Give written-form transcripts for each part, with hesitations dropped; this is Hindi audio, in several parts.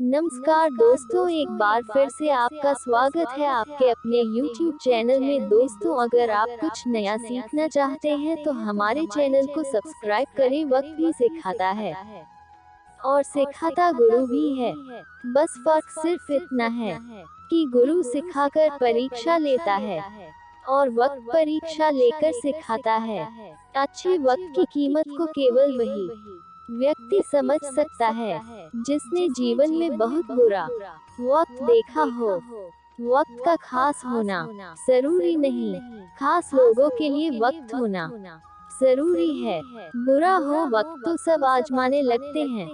नमस्कार दोस्तों, एक बार फिर से आपका स्वागत है आपके अपने YouTube चैनल में। दोस्तों, अगर आप कुछ नया सीखना चाहते हैं तो हमारे चैनल को सब्सक्राइब करें। वक्त भी सिखाता है और सिखाता गुरु भी है। बस फर्क सिर्फ इतना है कि गुरु सिखाकर परीक्षा लेता है और वक्त परीक्षा लेकर सिखाता है। अच्छे वक्त की कीमत को केवल वही व्यक्ति समझ सकता है जिसने जीवन में बहुत बुरा वक्त देखा हो। वक्त का खास होना जरूरी नहीं, खास लोगों के लिए वक्त होना जरूरी है। बुरा हो वक्त तो सब आजमाने लगते हैं,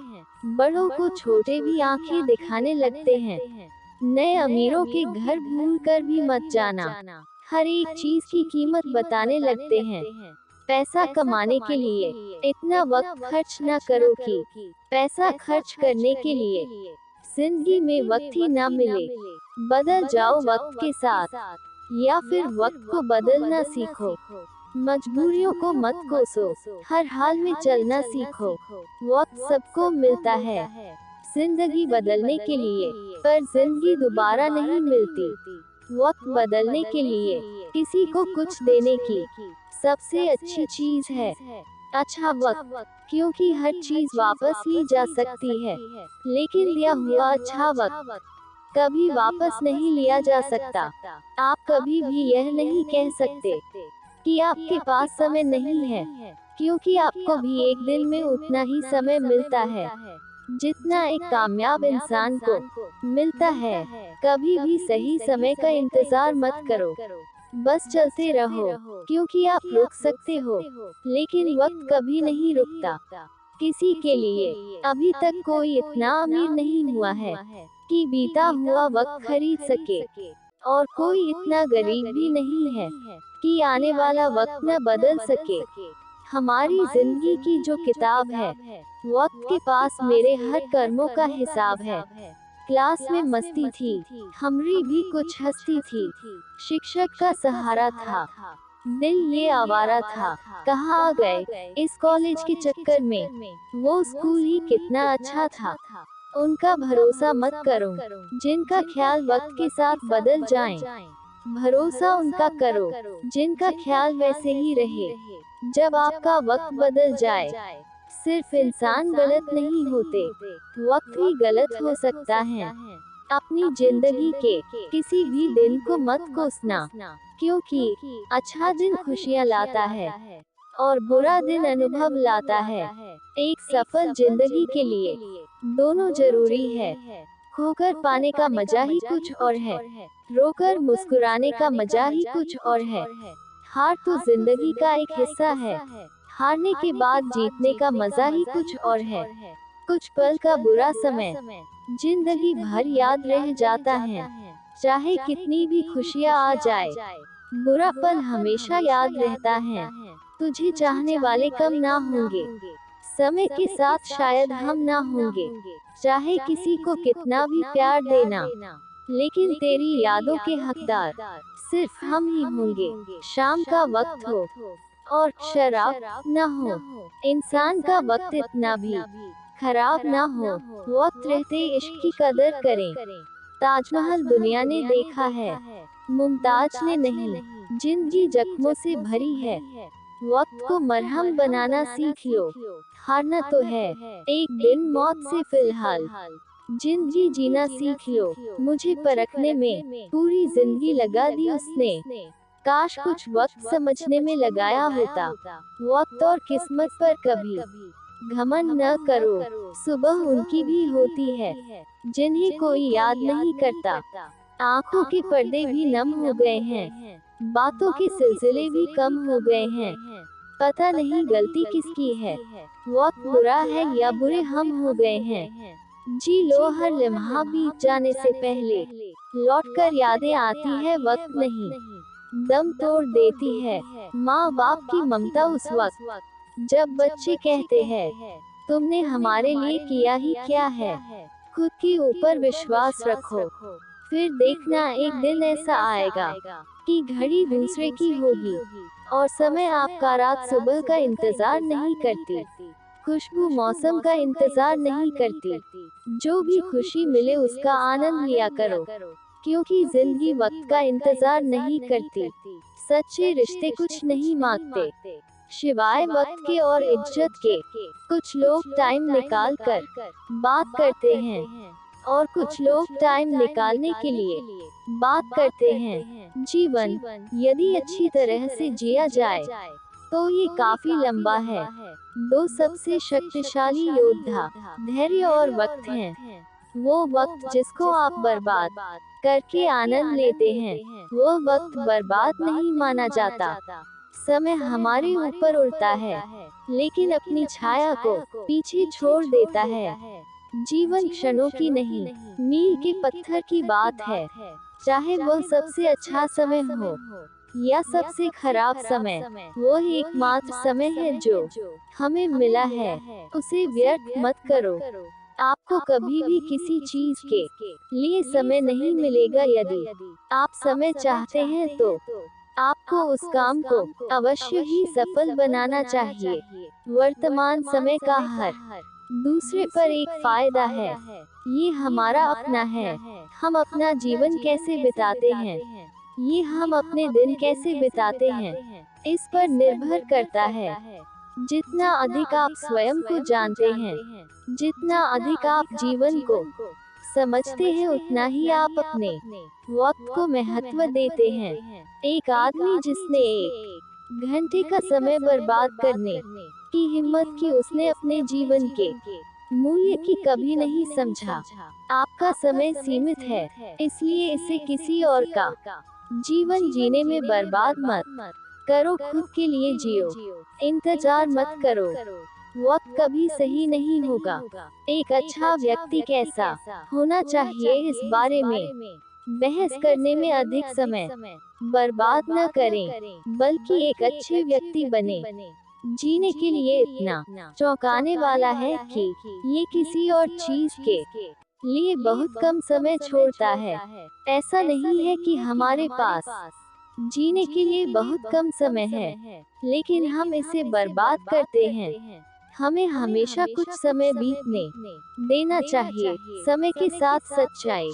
बड़ों को छोटे भी आंखें दिखाने लगते हैं। नए अमीरों के घर भूल कर भी मत जाना, हर एक चीज की कीमत बताने लगते हैं। पैसा कमाने के लिए इतना वक्त खर्च न करो कि पैसा खर्च करने के लिए जिंदगी में वक्त ही न मिले। बदल जाओ वक्त के साथ या फिर वक्त को बदलना सीखो। मजबूरियों को मत कोसो, हर हाल में चलना सीखो। वक्त सबको मिलता है जिंदगी बदलने के लिए, पर जिंदगी दोबारा नहीं मिलती। वक्त बदलने के लिए किसी को कुछ देने की सबसे अच्छी चीज है अच्छा वक्त, क्योंकि हर चीज वापस ली जा सकती है, लेकिन लिया हुआ अच्छा वक्त कभी वापस नहीं लिया जा सकता। आप कभी भी यह नहीं कह सकते कि आपके पास समय नहीं है, क्योंकि आपको भी एक दिन में उतना ही समय मिलता है जितना एक कामयाब इंसान को मिलता है। कभी भी सही समय का इंतजार मत करो, बस चलते रहो, क्योंकि आप रुक सकते हो लेकिन वक्त कभी नहीं रुकता किसी के लिए। अभी तक कोई इतना अमीर नहीं हुआ है कि बीता हुआ वक्त खरीद सके, और कोई इतना गरीब भी नहीं है कि आने वाला वक्त न बदल सके। हमारी जिंदगी की जो किताब है, वक्त के पास मेरे हर कर्मों का हिसाब है। क्लास में मस्ती थी, हमारी भी कुछ हस्ती थी, शिक्षक का सहारा था, दिल ये आवारा था। कहाँ आ गए इस कॉलेज के चक्कर में, वो स्कूल ही कितना अच्छा था। उनका भरोसा मत करो जिनका ख्याल वक्त के साथ बदल जाए, भरोसा उनका करो जिनका ख्याल वैसे ही रहे जब आपका वक्त बदल जाए। सिर्फ इंसान गलत नहीं होते, वक्त भी गलत हो सकता है। अपनी जिंदगी के किसी भी दिन को मत कोसना, क्योंकि अच्छा दिन खुशियाँ लाता है और बुरा दिन अनुभव लाता है। एक सफल जिंदगी के लिए दोनों जरूरी है। खोकर पाने का मजा ही कुछ और है, रोकर मुस्कुराने का मजा ही कुछ और है। हार तो जिंदगी का एक हिस्सा है, हारने के बाद जीतने का मजा ही कुछ और है। कुछ पल का बुरा समय जिंदगी भर याद रह जाता है, चाहे कितनी भी खुशियाँ आ जाए, बुरा पल हमेशा याद रहता है। तुझे चाहने वाले कम ना होंगे, समय के साथ शायद हम ना होंगे। चाहे किसी को कितना भी प्यार देना, लेकिन तेरी यादों के हकदार सिर्फ हम ही होंगे। शाम का वक्त हो और शराब न हो, इंसान का वक्त इतना भी खराब ना हो। वक्त रहते इश्क की कदर करें। ताजमहल दुनिया ने देखा है, मुमताज ने नहीं। जिंदगी जख्मों से भरी है, वक्त को मरहम बनाना सीख लो। हारना तो है एक दिन मौत से फिलहाल, जिंदगी जीना सीख लो। मुझे परखने में पूरी जिंदगी लगा दी उसने, काश कुछ वक्त समझने में लगाया होता। वक्त और किस्मत पर कभी घमंड न करो, सुबह उनकी भी होती है जिन्हें कोई याद नहीं करता। आँखों के पर्दे भी नम हो गए हैं, बातों के सिलसिले भी कम हो गए हैं। पता नहीं गलती किसकी है, वक्त बुरा है या बुरे हम हो गए हैं। जी लो हर लम्हा बीत जाने से पहले, लौटकर यादें आती है वक्त नहीं दम तोड़ देती है। माँ बाप की ममता उस वक्त जब बच्चे कहते हैं तुमने हमारे लिए किया ही क्या है। खुद के ऊपर विश्वास रखो, फिर देखना एक दिन ऐसा आएगा कि घड़ी दूसरे की होगी और समय आपका रात सुबह का इंतजार नहीं करती। खुशबू मौसम का इंतजार नहीं करती। जो भी खुशी मिले उसका आनंद लिया करो, क्योंकि जिंदगी वक्त का इंतजार नहीं करती। सच्चे रिश्ते कुछ नहीं मांगते, सिवाय वक्त के और इज्जत के। कुछ लोग टाइम निकाल कर बात करते हैं, और कुछ लोग टाइम निकालने के लिए बात करते हैं। जीवन यदि अच्छी तरह से जिया जाए तो ये काफी लंबा है। दो सबसे शक्तिशाली योद्धा धैर्य और वक्त हैं। वो वक्त जिसको आप बर्बाद करके आनंद लेते हैं, वो वक्त बर्बाद नहीं माना जाता। समय हमारे ऊपर उड़ता है, लेकिन अपनी छाया को पीछे छोड़ देता है। जीवन क्षणों की नहीं, मील के पत्थर की बात है। चाहे वह सबसे अच्छा समय हो या सबसे खराब समय, वो एकमात्र समय है जो हमें मिला है, उसे व्यर्थ मत करो। आपको कभी भी किसी चीज के लिए समय नहीं मिलेगा। यदि आप समय चाहते हैं तो आपको उस काम को अवश्य ही सफल बनाना चाहिए। वर्तमान समय का हर दूसरे पर एक फायदा है, ये हमारा अपना है। हम अपना जीवन कैसे बिताते हैं, ये हम अपने दिन कैसे बिताते हैं, इस पर निर्भर करता है। जितना अधिक आप स्वयं को जानते हैं, जितना अधिक आप जीवन को समझते हैं, उतना ही आप अपने वक्त को महत्व देते हैं। एक आदमी जिसने 1 घंटे का समय बर्बाद करने की हिम्मत की, उसने अपने जीवन के मूल्य की कभी नहीं समझा। आपका समय सीमित है, इसलिए इसे किसी और का जीवन जीने में बर्बाद मत करो, खुद के लिए जियो। इंतजार मत करो, वक्त कभी सही नहीं होगा। एक अच्छा व्यक्ति कैसा होना चाहिए, इस बारे में बहस करने में अधिक समय बर्बाद न करें, बल्कि एक अच्छे व्यक्ति बने। जीने के लिए इतना चौंकाने वाला है कि ये किसी और चीज के लिए बहुत कम समय छोड़ता है। ऐसा नहीं है कि हमारे पास जीने के लिए बहुत कम समय है, लेकिन हम इसे बर्बाद करते हैं। हमें हमेशा कुछ समय बीतने देना चाहिए। समय के साथ सच्चाई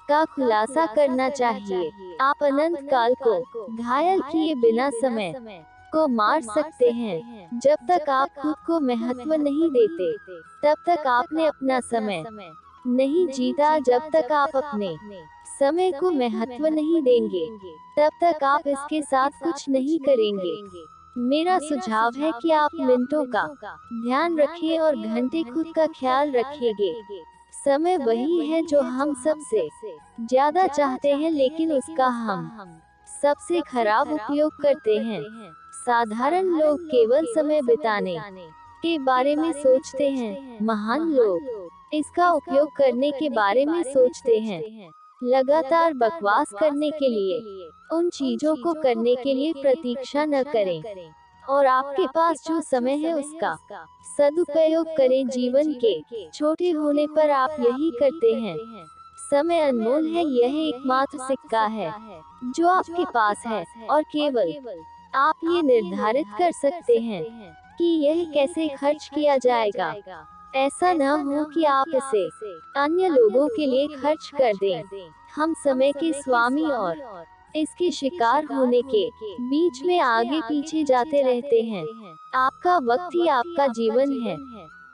का खुलासा करना चाहिए। आप अनंत काल को घायल किए बिना समय को मार सकते हैं। जब तक आप खुद को महत्व नहीं देते, तब तक आपने अपना समय नहीं जीता। जब तक आप अपने समय को महत्व नहीं देंगे, तब तक आप इसके साथ कुछ नहीं करेंगे। मेरा सुझाव है कि आप मिनटों का ध्यान रखें और घंटे खुद का ख्याल रखेंगे। समय वही है जो हम सबसे ज्यादा चाहते हैं, लेकिन उसका हम सबसे खराब उपयोग करते हैं। साधारण लोग केवल समय बिताने के बारे में सोचते हैं, महान लोग इसका उपयोग करने के बारे में सोचते हैं। लगातार बकवास करने के लिए, उन चीजों को करने के लिए प्रतीक्षा न करें, और आपके पास जो समय है उसका सदुपयोग करें। जीवन के छोटे होने पर आप यही करते हैं। समय अनमोल है, यह एकमात्र सिक्का है जो आपके पास है, और केवल आप ये निर्धारित कर सकते हैं कि यह कैसे खर्च किया जाएगा। ऐसा न हो कि आप इसे अन्य लोगों के लिए खर्च कर दें। हम समय के स्वामी और इसके शिकार होने के बीच में आगे पीछे जाते रहते हैं। आपका वक्त ही आपका जीवन है।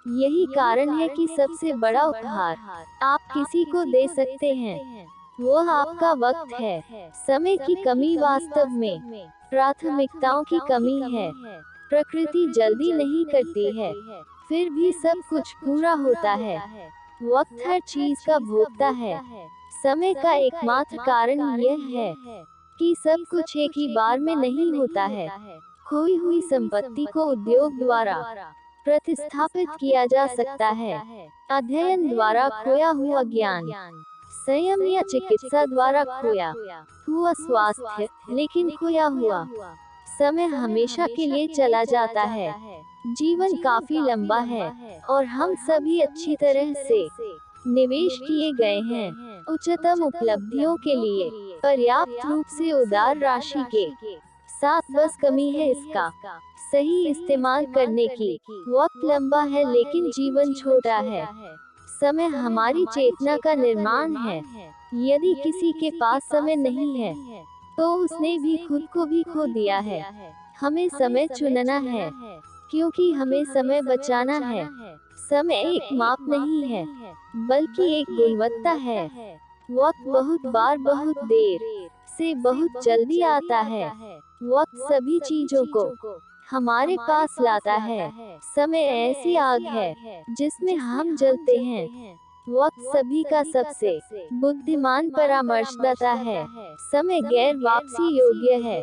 यही कारण है कि सबसे बड़ा उपहार आप किसी को दे सकते हैं, वो आपका वक्त है। समय की कमी वास्तव में प्राथमिकताओं की कमी है। प्रकृति जल्दी नहीं करती है, फिर भी सब कुछ पूरा होता है। वक्त हर चीज का भोगता है। समय का एकमात्र कारण यह है कि सब कुछ एक ही बार में नहीं होता है। खोई हुई संपत्ति को उद्योग द्वारा प्रतिस्थापित किया जा सकता है, अध्ययन द्वारा खोया हुआ ज्ञान, संयम या चिकित्सा द्वारा खोया हुआ स्वास्थ्य, लेकिन खोया हुआ समय हमेशा के लिए चला जाता है। जीवन काफी लंबा है और हम सभी अच्छी तरह से निवेश किए गए हैं। उच्चतम उपलब्धियों के लिए पर्याप्त रूप से उदार राशि के साथ बस कमी है इसका सही इस्तेमाल करने की। वक्त लंबा है लेकिन जीवन छोटा है। समय हमारी चेतना का निर्माण है। यदि किसी के पास समय नहीं है तो उसने भी खुद को भी खो दिया है। हमें समय चुनना है क्योंकि हमें समय बचाना है। समय एक माप नहीं है बल्कि एक गुणवत्ता है। वक्त बहुत बार बहुत देर से बहुत जल्दी आता है। वक्त सभी चीजों को हमारे पास लाता है। समय ऐसी आग है जिसमें हम जलते हैं। वक्त सभी का सबसे बुद्धिमान परामर्शदाता है। समय गैर वापसी योग्य है,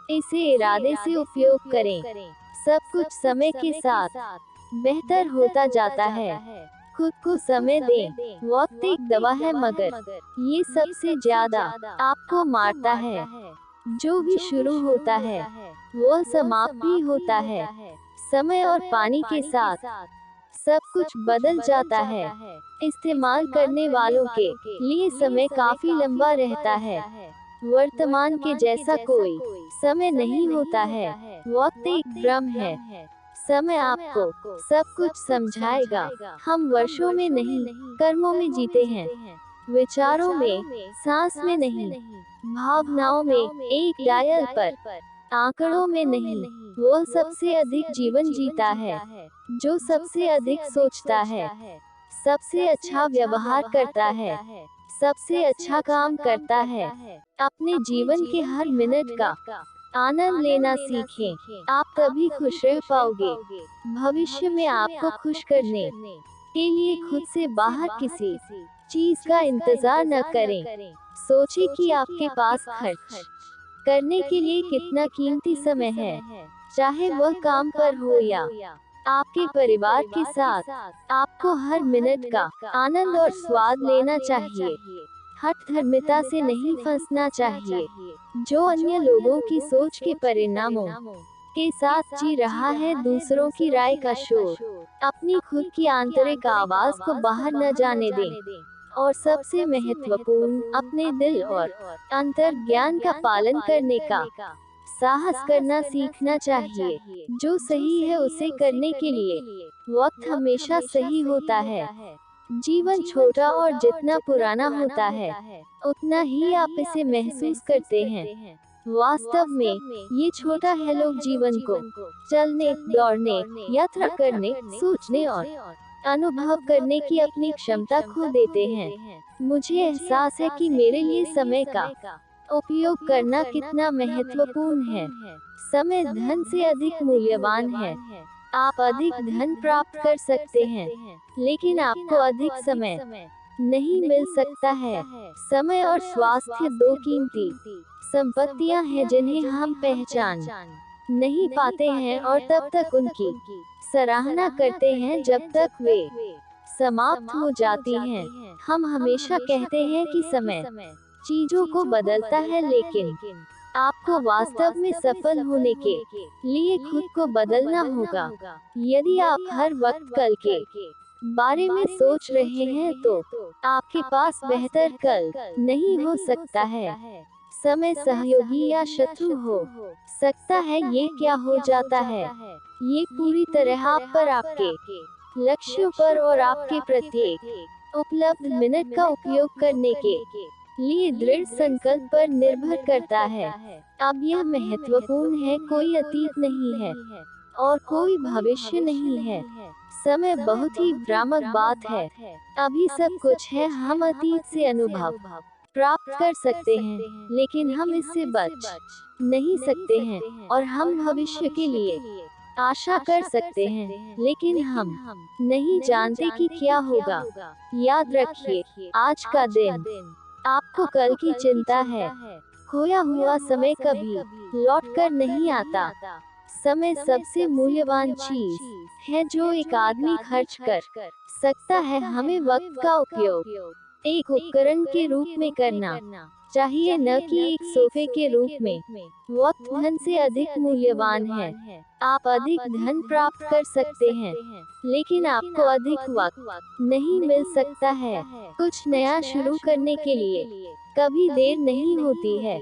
इसे इरादे से उपयोग करें। सब कुछ समय के साथ बेहतर होता जाता है। खुद को समय दें। वक्त एक दवा है मगर ये सबसे ज्यादा आपको मारता है। जो भी शुरू होता है वो समाप्त भी होता है। समय और पानी के साथ सब कुछ बदल जाता है। इस्तेमाल करने वालों के लिए समय काफी लंबा रहता है। वर्तमान के जैसा कोई समय नहीं होता है। वक्त एक भ्रम है। समय आपको सब कुछ समझाएगा। हम वर्षों में नहीं कर्मों में जीते हैं। विचारों में, सांस में नहीं, भावनाओं में, एक डायल पर, आंकड़ों में नहीं। वो सबसे अधिक जीवन जीता है जो सबसे अधिक सोचता है, सबसे अच्छा व्यवहार करता है, सबसे अच्छा काम करता है। अपने जीवन के हर मिनट का आनंद लेना सीखें। आप तभी खुश रह पाओगे। भविष्य में आपको खुश करने के लिए खुद से बाहर किसी चीज का इंतजार न करें। सोचिए कि आपके पास खर्च करने के लिए कितना कीमती समय है, चाहे वह काम पर हो या आपके परिवार के साथ। आपको हर मिनट का आनंद और स्वाद लेना चाहिए। हठधर्मिता से नहीं फंसना चाहिए। जो अन्य लोगों की सोच के परिणामों के साथ जी रहा है, दूसरों की राय का शोर, अपनी खुद की आंतरिक आवाज को बाहर न जाने दें। और सबसे महत्वपूर्ण, अपने दिल और अंतर्ज्ञान का पालन करने का साहस करना सीखना चाहिए। जो सही है उसे करने के लिए वक्त हमेशा सही होता है। जीवन छोटा और जितना पुराना होता है उतना ही आप इसे महसूस करते हैं। वास्तव में ये छोटा है। लोग जीवन को चलने, दौड़ने, यात्रा करने, सोचने और अनुभव करने की अपनी क्षमता खो देते हैं। मुझे एहसास है कि मेरे लिए समय का उपयोग करना कितना महत्वपूर्ण है। समय धन से अधिक मूल्यवान है। आप अधिक धन प्राप्त कर सकते हैं लेकिन आपको अधिक समय नहीं मिल सकता है। समय और स्वास्थ्य दो कीमती संपत्तियां हैं जिन्हें हम पहचान नहीं पाते हैं और तब तक उनकी सराहना करते हैं जब तक वे समाप्त हो जाती हैं। हम हमेशा कहते हैं कि समय चीजों को बदलता है, लेकिन आपको वास्तव में सफल होने के लिए खुद को बदलना होगा। यदि आप हर वक्त कल के बारे में सोच रहे हैं तो आपके पास बेहतर कल नहीं हो सकता है। समय सहयोगी या शत्रु हो सकता है। ये क्या हो जाता है, ये पूरी तरह आप पर, आपके लक्ष्यों पर और आपके प्रत्येक उपलब्ध मिनट का उपयोग करने के लिए दृढ़ संकल्प पर निर्भर करता है। अब यह महत्वपूर्ण है, कोई अतीत नहीं है और कोई भविष्य नहीं है। समय बहुत ही भ्रामक बात है। अभी सब कुछ है। हम अतीत से अनुभव प्राप्त कर सकते हैं लेकिन हम इससे बच नहीं सकते हैं। और हम भविष्य के लिए आशा कर सकते हैं लेकिन हम नहीं जानते कि क्या होगा। याद रखिए, आज का दिन आपको कल की चिंता है। खोया हुआ समय कभी लौट कर नहीं आता। समय सबसे मूल्यवान चीज है जो एक आदमी खर्च कर सकता है। हमें वक्त का उपयोग एक उपकरण के रूप में करना चाहिए, न कि एक सोफे के रूप में। वक्त धन से अधिक मूल्यवान है। आप अधिक धन प्राप्त कर सकते हैं लेकिन आपको अधिक वक्त नहीं मिल सकता है। कुछ नया शुरू करने के लिए कभी देर नहीं होती है।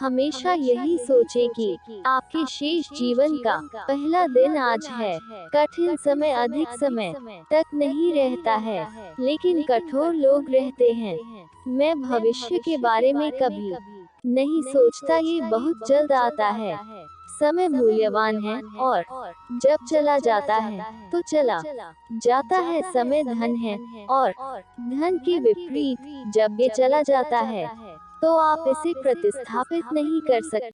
हमेशा यही सोचें कि आपके शेष जीवन का पहला दिन आज है। कठिन समय अधिक समय तक नहीं रहता है, लेकिन कठोर लोग रहते हैं। मैं भविष्य के बारे में कभी नहीं सोचता, ये बहुत जल्द आता है। समय मूल्यवान है और जब चला जाता है तो चला जाता है। समय धन है और धन के विपरीत जब ये चला जाता है तो आप इसे प्रतिस्थापित नहीं कर सकते।